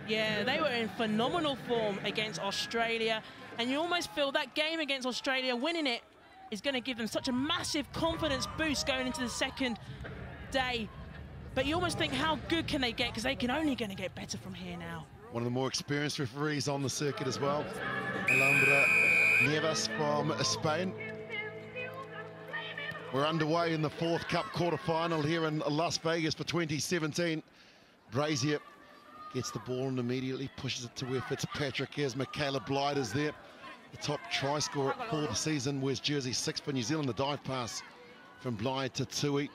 Yeah, they were in phenomenal form against Australia, and you almost feel that game against Australia, winning it, is going to give them such a massive confidence boost going into the second day. But you almost think, how good can they get? Because they can only going to get better from here now. One of the more experienced referees on the circuit as well, Alhambra Nieves from Spain. We're underway in the fourth Cup quarter-final here in Las Vegas for 2017. Brazier gets the ball and immediately pushes it to where Fitzpatrick is. Michaela Blythe is there, the top try scorer for the season, wears jersey 6 for New Zealand. The dive pass from Blythe to Tui.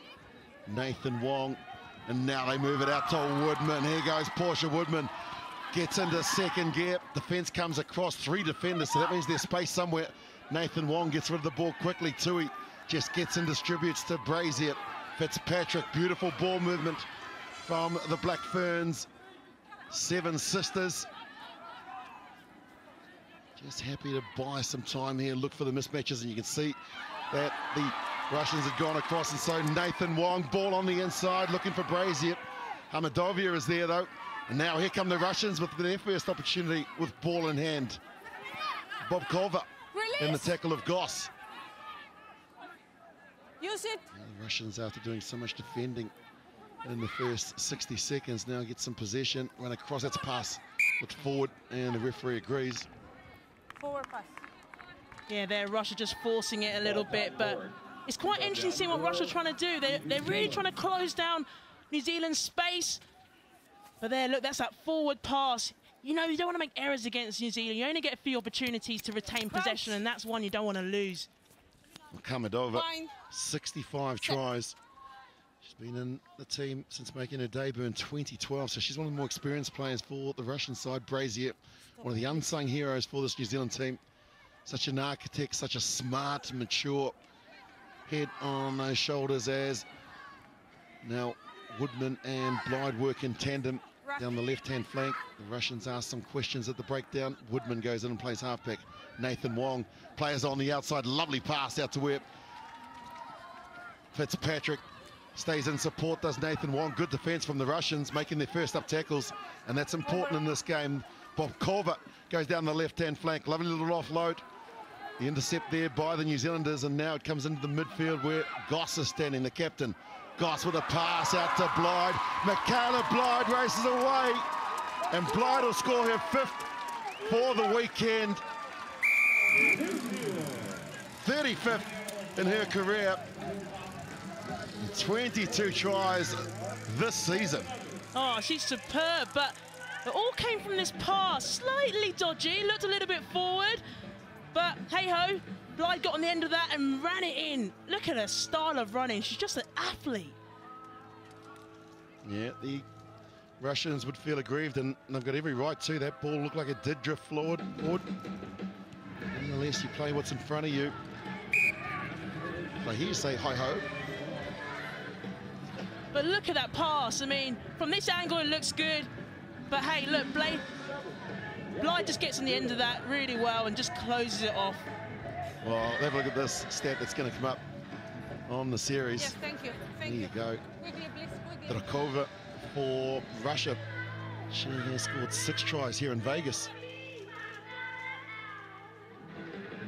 Nathan Wong, and now they move it out to Woodman. Here goes Portia Woodman. Gets into second gear. Defence comes across 3 defenders, so that means there's space somewhere. Nathan Wong gets rid of the ball quickly. Tui just gets and distributes to Brazier. Fitzpatrick, beautiful ball movement from the Black Ferns. 7 sisters. Just happy to buy some time here, look for the mismatches, and you can see that the Russians had gone across, and so Nathan Wong, ball on the inside, looking for Brazier. Hamadovia is there though, and now here come the Russians with their first opportunity with ball in hand. Bobkova in the tackle of Goss. Use it. The Russians, after doing so much defending in the first 60 seconds, now get some possession, run across, that's a pass, looks forward, and the referee agrees. Forward pass. Yeah, there, Russia just forcing it a little bit, but it's quite interesting seeing what Russia's trying to do. They're really trying to close down New Zealand's space. But there, look, that's that forward pass. You know, you don't want to make errors against New Zealand. You only get a few opportunities to retain possession, and that's one you don't want to lose. Kamadova, 65 tries. She's been in the team since making her debut in 2012, so she's one of the more experienced players for the Russian side. Brazier, one of the unsung heroes for this New Zealand team. Such an architect, such a smart, mature head on those shoulders, as now Woodman and Blythe work in tandem down the left-hand flank. The Russians ask some questions at the breakdown. Woodman goes in and plays halfback. Nathan Wong, players on the outside, lovely pass out to where Fitzpatrick stays in support, does Nathan Wong. Good defense from the Russians, making their first up tackles, and that's important in this game. Bobkova goes down the left-hand flank, lovely little offload. The intercept there by the New Zealanders, and now it comes into the midfield where Goss is standing, the captain. Goss with a pass out to Blythe. Michaela Blythe races away, and Blythe will score her 5th for the weekend. 35th in her career. 22 tries this season. Oh, she's superb, but it all came from this pass. Slightly dodgy, looked a little bit forward, but hey-ho, Blythe got on the end of that and ran it in. Look at her style of running. She's just an athlete. Yeah, the Russians would feel aggrieved, and they've got every right to. That ball looked like it did drift forward. Nonetheless, you play what's in front of you. I hear you say hi-ho. But look at that pass. I mean, from this angle, it looks good. But hey, look, Blythe just gets on the end of that really well and just closes it off. Well, have a look at this stat that's going to come up on the series. Yes, thank you. There you go. Quickly, please, quickly. Drakova for Russia. She has scored 6 tries here in Vegas.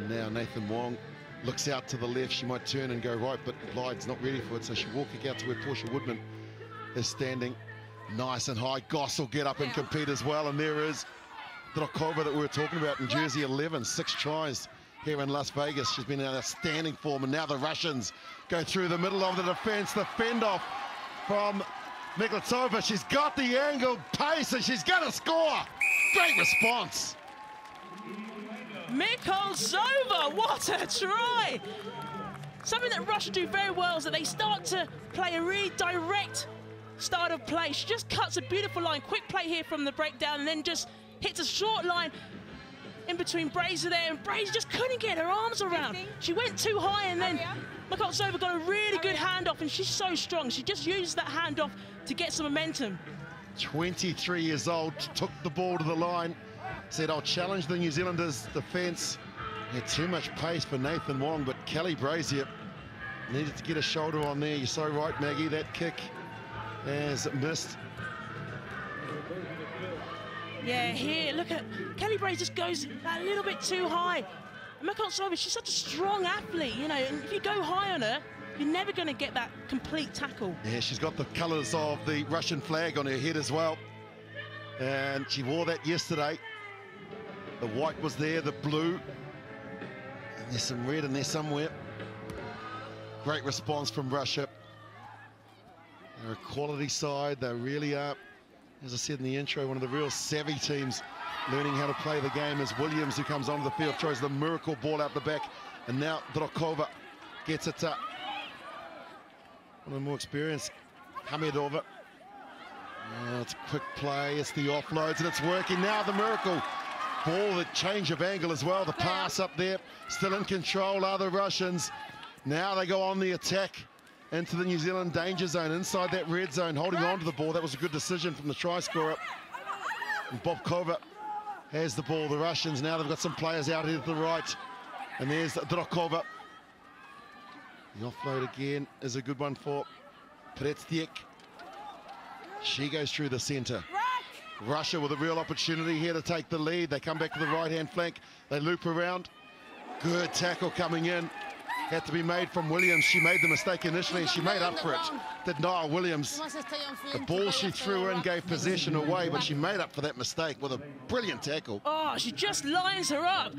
Now Nathan Wong looks out to the left. She might turn and go right, but Blythe's not ready for it, so she'll walk out to where Portia Woodman is standing. Nice and high. Goss will get up and compete as well, and there is Drakova that we were talking about in jersey 11, 6 tries here in Las Vegas. She's been in outstanding form, and now the Russians go through the middle of the defense. The fend-off from Miklatova. She's got the angle, pace, and she's going to score. Great response. Mikolzova, what a try! Something that Russia do very well is that they start to play a really direct start of play. She just cuts a beautiful line, quick play here from the breakdown, and then just hits a short line in between Brazier there, and Brazier just couldn't get her arms around. She went too high, and then Mikolzova got a really good handoff, and she's so strong. She just used that handoff to get some momentum. 23 years old, took the ball to the line, said, I'll challenge the New Zealanders' defence. Had too much pace for Nathan Wong, but Kelly Brazier needed to get a shoulder on there. You're so right, Maggie, that kick has missed. Yeah, here, look at Kelly Bray just goes a little bit too high. And Makartsova, she's such a strong athlete, you know, and if you go high on her, you're never going to get that complete tackle. Yeah, she's got the colours of the Russian flag on her head as well. And she wore that yesterday. The white was there, the blue. And there's some red in there somewhere. Great response from Russia. They're a quality side, they really are. As I said in the intro, one of the real savvy teams learning how to play the game is Williams, who comes onto the field, throws the miracle ball out the back. And now Drokova gets it up. One of the more experienced, Hamidova. Oh, it's a quick play, it's the offloads, and it's working now, the miracle. Ball, the change of angle as well, the pass up there. Still in control are the Russians. Now they go on the attack into the New Zealand danger zone, inside that red zone, holding on to the ball. That was a good decision from the try scorer. And Bobkova has the ball. The Russians, now they've got some players out here to the right. And there's Drokova. The offload again is a good one for Pretstiek. She goes through the centre. Russia with a real opportunity here to take the lead. They come back to the right-hand flank. They loop around. Good tackle coming in. Had to be made from Williams. She made the mistake initially and she made up for it. Did Niall Williams. The ball she threw in gave possession away, but she made up for that mistake with a brilliant tackle. Oh, she just lines her up.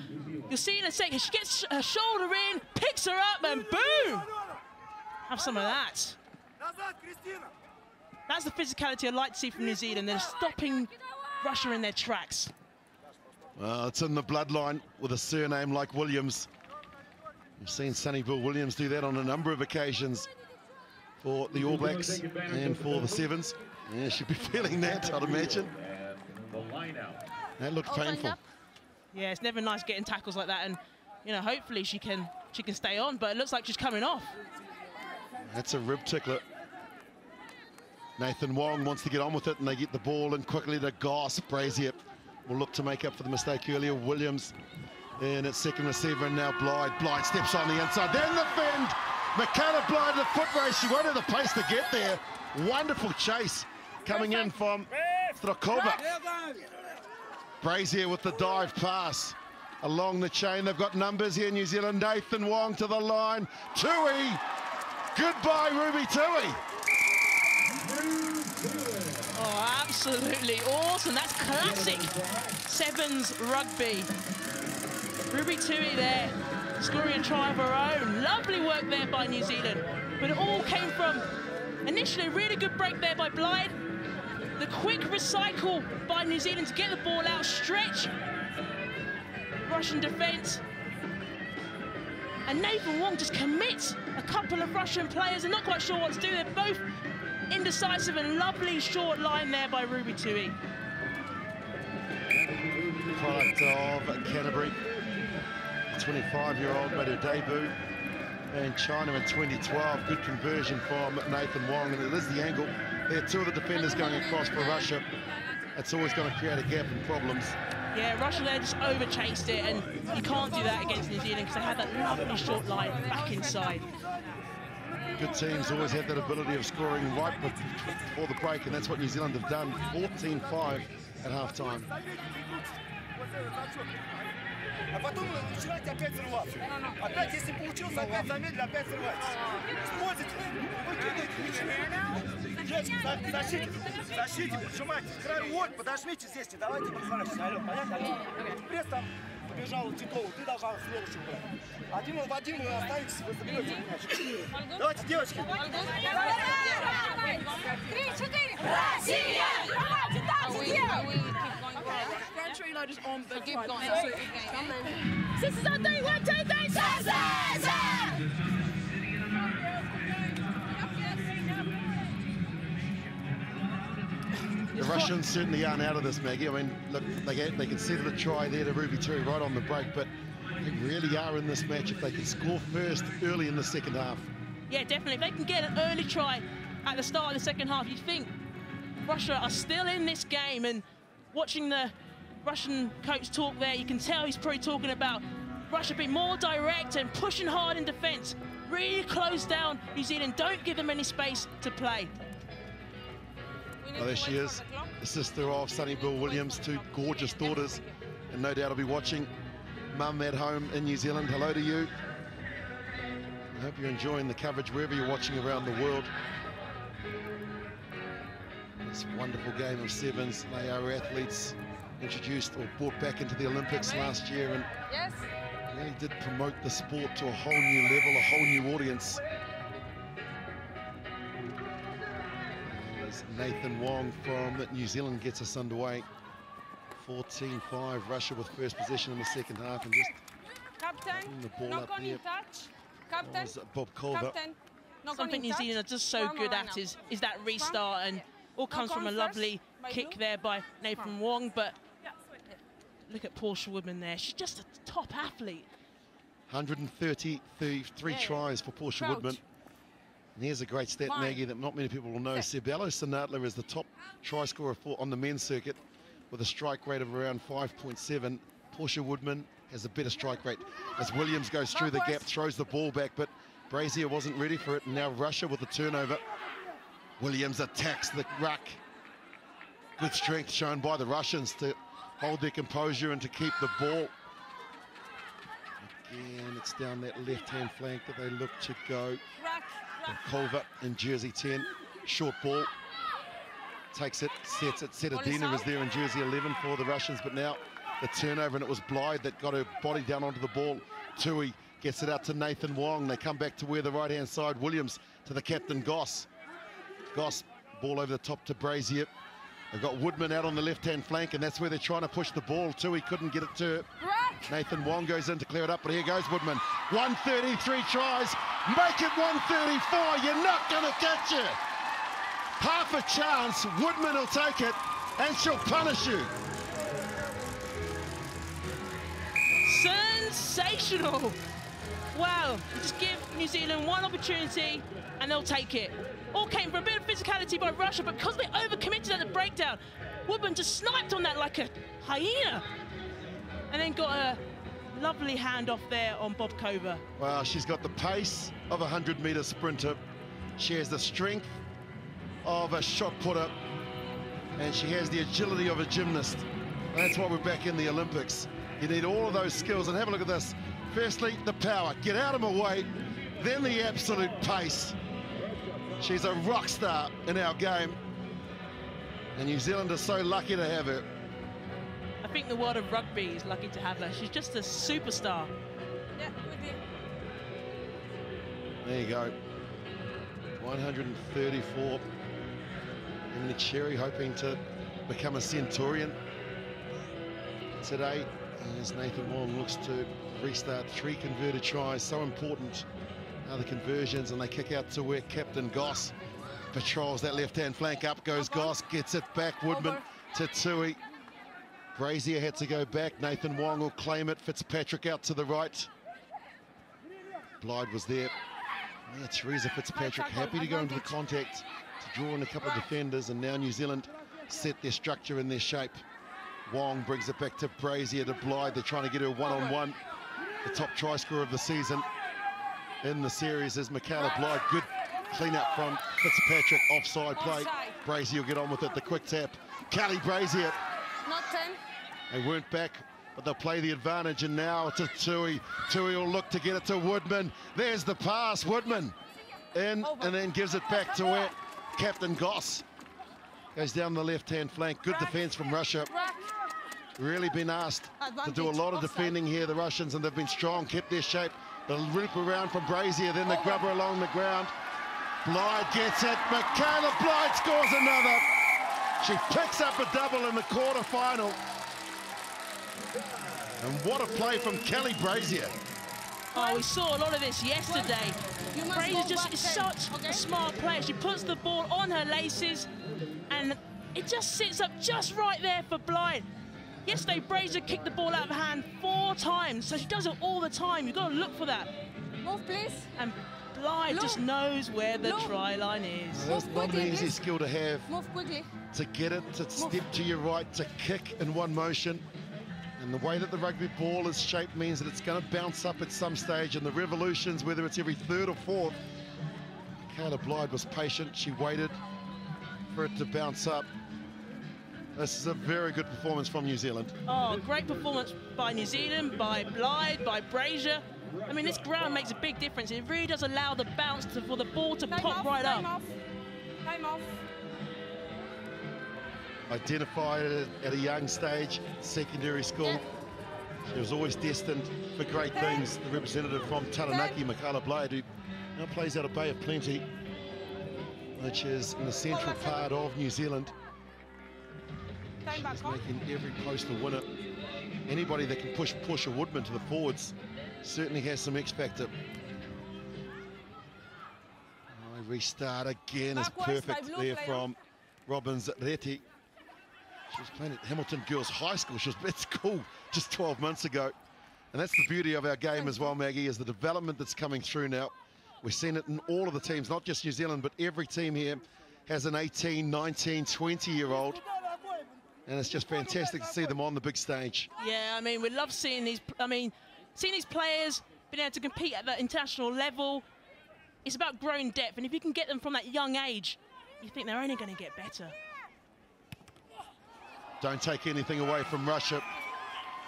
You'll see in a second, she gets her shoulder in, picks her up, and boom! Have some of that. That's the physicality I'd like to see from New Zealand. They're stopping Russia in their tracks. Well, it's in the bloodline with a surname like Williams. We've seen Sonny Bill Williams do that on a number of occasions for the All Blacks and for the Sevens. Yeah, she'd be feeling that, I'd imagine. That looked painful. Yeah, it's never nice getting tackles like that, and you know, hopefully she can stay on, but it looks like she's coming off. That's a rib tickler. Nathan Wong wants to get on with it, and they get the ball in quickly to Goss. Brazier will look to make up for the mistake earlier. Williams in at second receiver, and now Blythe. Blythe steps on the inside, then the fend. Michaela Blythe, the foot race. She won't have the pace to get there. Wonderful chase coming in from Drokova. Brazier with the dive pass along the chain. They've got numbers here, New Zealand. Nathan Wong to the line. Tui. Goodbye, Ruby Tui. Oh, absolutely awesome. That's classic Sevens rugby. Ruby Tui there, scoring a try of her own. Lovely work there by New Zealand. But it all came from, initially, a really good break there by Blythe. The quick recycle by New Zealand to get the ball out, stretch Russian defence. And Nathan Wong just commits a couple of Russian players. They're not quite sure what to do. They're both indecisive, and lovely short line there by Ruby Tui. Product of Canterbury. 25-year-old made her debut in China in 2012. Good conversion from Nathan Wong, and it is the angle. There are two of the defenders going across for Russia. It's always going to create a gap and problems. Yeah, Russia there just over-chased it, and you can't do that against New Zealand because they had that lovely short line back inside. Good teams always have that ability of scoring right before the break, and that's what New Zealand have done. 14-5 at half-time. А потом начинать опять срываться. Опять, если получился, опять замедлили, опять срывайтесь. Используйте, выкидывайте мячи. Защите, прижимайте к краю. Вот, подожмите здесь, не давайте бросать. Алло, понятно? Алло. Пресс там побежал Титову, ты должна следующий брать. Один в один вы останетесь, вы заберете мяч. Давайте, девочки. 3-4. Россия! Reload is on, but keep going. This is our 3, 1, 2, 3, The Russians certainly aren't out of this, Maggie. I mean, look, they can see the try there to Ruby Tui right on the break, but they really are in this match if they can score first early in the second half. Yeah, definitely. If they can get an early try at the start of the second half, you think Russia are still in this game. And watching the Russian coach talk there, you can tell he's probably talking about Russia being more direct and pushing hard in defence. Really close down New Zealand. Don't give them any space to play. Oh, there she is. the sister of Sonny Bill Williams, two gorgeous daughters, and no doubt I'll be watching. Mum at home in New Zealand, hello to you. I hope you're enjoying the coverage wherever you're watching around the world. This wonderful game of sevens. They are athletes introduced or brought back into the Olympics last year, and really did promote the sport to a whole new level, a whole new audience. As Nathan Wong from New Zealand gets us underway. 14-5, Russia with first possession in the second half, and just Captain, the ball knock up on there. in touch. Captain, Was Bob Culver. Captain, knock on Something in New touch. Zealand are just so good Right at now. is that restart, and all comes Knock from a on lovely first by kick Blue. there by Nathan Wong. But look at Portia Woodman there. She's just a top athlete. 133 tries for Portia Crouch. Woodman. And here's a great stat, Fine. Maggie, that not many people will know. Sebelo Sinatla is the top try scorer on the men's circuit with a strike rate of around 5.7. Portia Woodman has a better strike rate as Williams goes through the gap, throws the ball back, but Brazier wasn't ready for it. And now Russia with the turnover. Williams attacks the ruck. Good strength shown by the Russians to hold their composure and to keep the ball. Again, it's down that left-hand flank that they look to go. Culver in jersey 10, short ball, takes it, sets it. Setadina is there in jersey 11 for the Russians, but now the turnover, and it was Blythe that got her body down onto the ball. Tui gets it out to Nathan Wong. They come back to where the right-hand side. Williams to the captain, Goss. Goss, ball over the top to Brazier. They've got Woodman out on the left-hand flank, and that's where they're trying to push the ball. Tui couldn't get it to her. Nathan Wong goes in to clear it up, but here goes Woodman. 133 tries, make it 134. You're not going to catch it. Half a chance, Woodman will take it, and she'll punish you. Sensational. Wow, you just give New Zealand one opportunity and they'll take it. All came from a bit of physicality by Russia, but because they overcommitted at the breakdown, Woodman just sniped on that like a hyena. And then got a lovely handoff there on Bob Cover. Well, she's got the pace of a 100-metre sprinter. She has the strength of a shot putter. And she has the agility of a gymnast. And that's why we're back in the Olympics. You need all of those skills. And have a look at this. Firstly, the power. Get out of my way. Then the absolute pace. She's a rock star in our game. And New Zealand are so lucky to have her. I think the world of rugby is lucky to have her. She's just a superstar. Yeah, with you. There you go. 134. Emily Cherry hoping to become a Centurion today, as Nathan Wong looks to restart 3 converted tries. So important are the conversions, and they kick out to where Captain Goss patrols that left-hand flank. Up goes Goss, gets it back. Woodman to Tui. Brazier had to go back. Nathan Wong will claim it. Fitzpatrick out to the right. Blythe was there. Yeah, Teresa Fitzpatrick happy to go into the contact to draw in a couple of defenders, and now New Zealand set their structure and their shape. Wong brings it back to Brazier to Blythe. They're trying to get her one-on-one. The top try scorer of the season in the series is Michaela Blythe. Good clean up from Fitzpatrick. Offside play. Brazier will get on with it. The quick tap. Kelly Brazier. Not 10. They weren't back, but they'll play the advantage, and now to Tui. Tui will look to get it to Woodman. There's the pass. Woodman in, and then gives it back to where Captain Goss goes down the left-hand flank. Good defense from Russia. Really been asked to do a lot of defending here, the Russians, and they've been strong, kept their shape. The loop around from Brazier, then the grubber along the ground. Blythe gets it. Michaela Blythe scores another. She picks up a double in the quarter-final. And what a play from Kelly Brazier. Oh, we saw a lot of this yesterday. Brazier just is such a smart player. She puts the ball on her laces, and it just sits up just right there for Blythe. Yesterday, Brazier kicked the ball out of her hand 4 times, so she does it all the time. You've got to look for that. Move, please. And Blythe just knows where the try line is. That's not an easy skill to have. Move quickly. To get it, to step to your right, to kick in one motion. And the way that the rugby ball is shaped means that it's going to bounce up at some stage, and the revolutions, whether it's every 3rd or 4th. Michaela Blythe was patient. She waited for it to bounce up. This is a very good performance from New Zealand. Oh, great performance by New Zealand, by Blythe, by Brazier. I mean, this ground makes a big difference. It really does allow the bounce for the ball to pop right up. Time off. Identified at a young stage, secondary school. She was always destined for great things. The representative from Taranaki, Michaela Blythe, who now plays out of Bay of Plenty, which is in the central part of New Zealand. She's making every post a winner. Anybody that can push Portia Woodman to the forwards certainly has some X factor. Restart again is perfect there from Robbins Reti. She was playing at Hamilton Girls High School. She was at school just 12 months ago. And that's the beauty of our game as well, Maggie, is the development that's coming through now. We've seen it in all of the teams, not just New Zealand, but every team here has an 18, 19, 20-year-old. And it's just fantastic to see them on the big stage. Yeah, I mean, we love seeing these, seeing these players being able to compete at that international level. It's about growing depth, and if you can get them from that young age, you think they're only going to get better. Don't take anything away from Russia.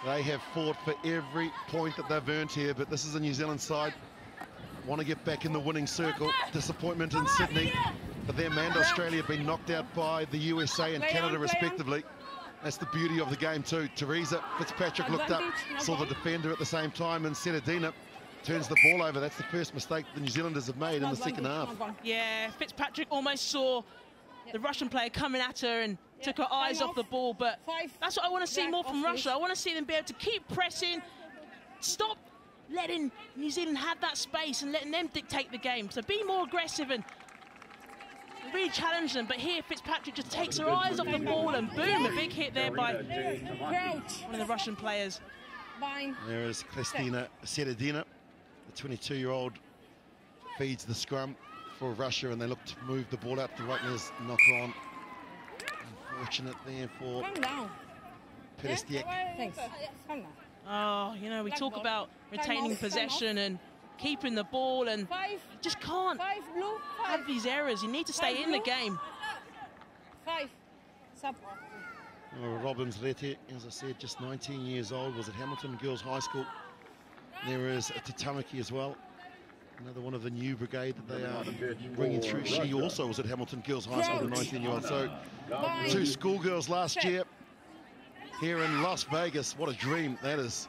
They have fought for every point that they've earned here, but this is a New Zealand side. Want to get back in the winning circle. Disappointment in Sydney for them and Australia being knocked out by the USA and Canada respectively. That's the beauty of the game too. Teresa Fitzpatrick looked up, saw the defender at the same time, and Sedadina turns the ball over. That's the first mistake the New Zealanders have made in the second half. Yeah, Fitzpatrick almost saw the Russian player coming at her and took her eyes off the ball, but that's what I want to see more from Russia. I want to see them be able to keep pressing, stop letting New Zealand have that space and letting them dictate the game. So be more aggressive and really challenge them. But here Fitzpatrick just takes her eyes off the ball and boom, a big hit there by one of the Russian players. There is Kristina Sedadina, the 22-year-old, feeds the scrum for Russia, and they look to move the ball out to the right. There's knock on. Unfortunate there for Perestiek. Thanks. Come down. Oh, you know, we talk about retaining possession and keeping the ball, and you just can't have these errors. You need to stay in the game. Robbins Reti, as I said, just 19 years old, was at Hamilton Girls High School. There is Tatamaki as well, another one of the new brigade that they are bringing through. She also was at Hamilton Girls High School, the 19-year-old. So two schoolgirls last year here in Las Vegas. What a dream that is.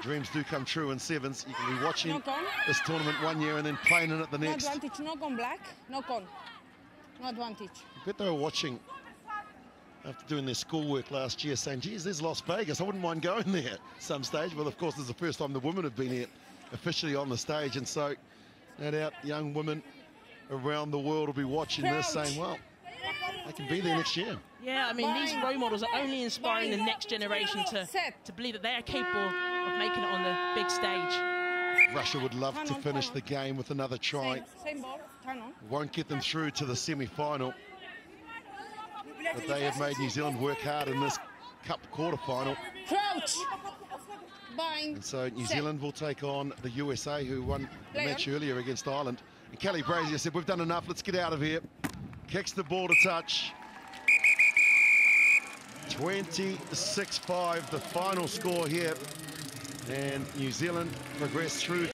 Dreams do come true in sevens. You can be watching this tournament one year and then playing in it the next. No advantage, knock on black, knock on. No advantage. I bet they were watching after doing their schoolwork last year, saying, geez, there's Las Vegas. I wouldn't mind going there at some stage. Well, of course, this is the first time the women have been here officially on the stage. And so, no doubt, young women around the world will be watching this saying, well, they can be there next year. Yeah, I mean, these role models are only inspiring the next generation to believe that they are capable of making it on the big stage. Russia would love to finish the game with another try. Same ball, turn on. Won't get them through to the semi-final. But they have made New Zealand work hard in this Cup quarter-final. Crouch! Bind. And so New Zealand will take on the USA, who won the match earlier against Ireland. And Kelly Brazier said, we've done enough, let's get out of here. Kicks the ball to touch. 26-5, the final score here. And New Zealand progress through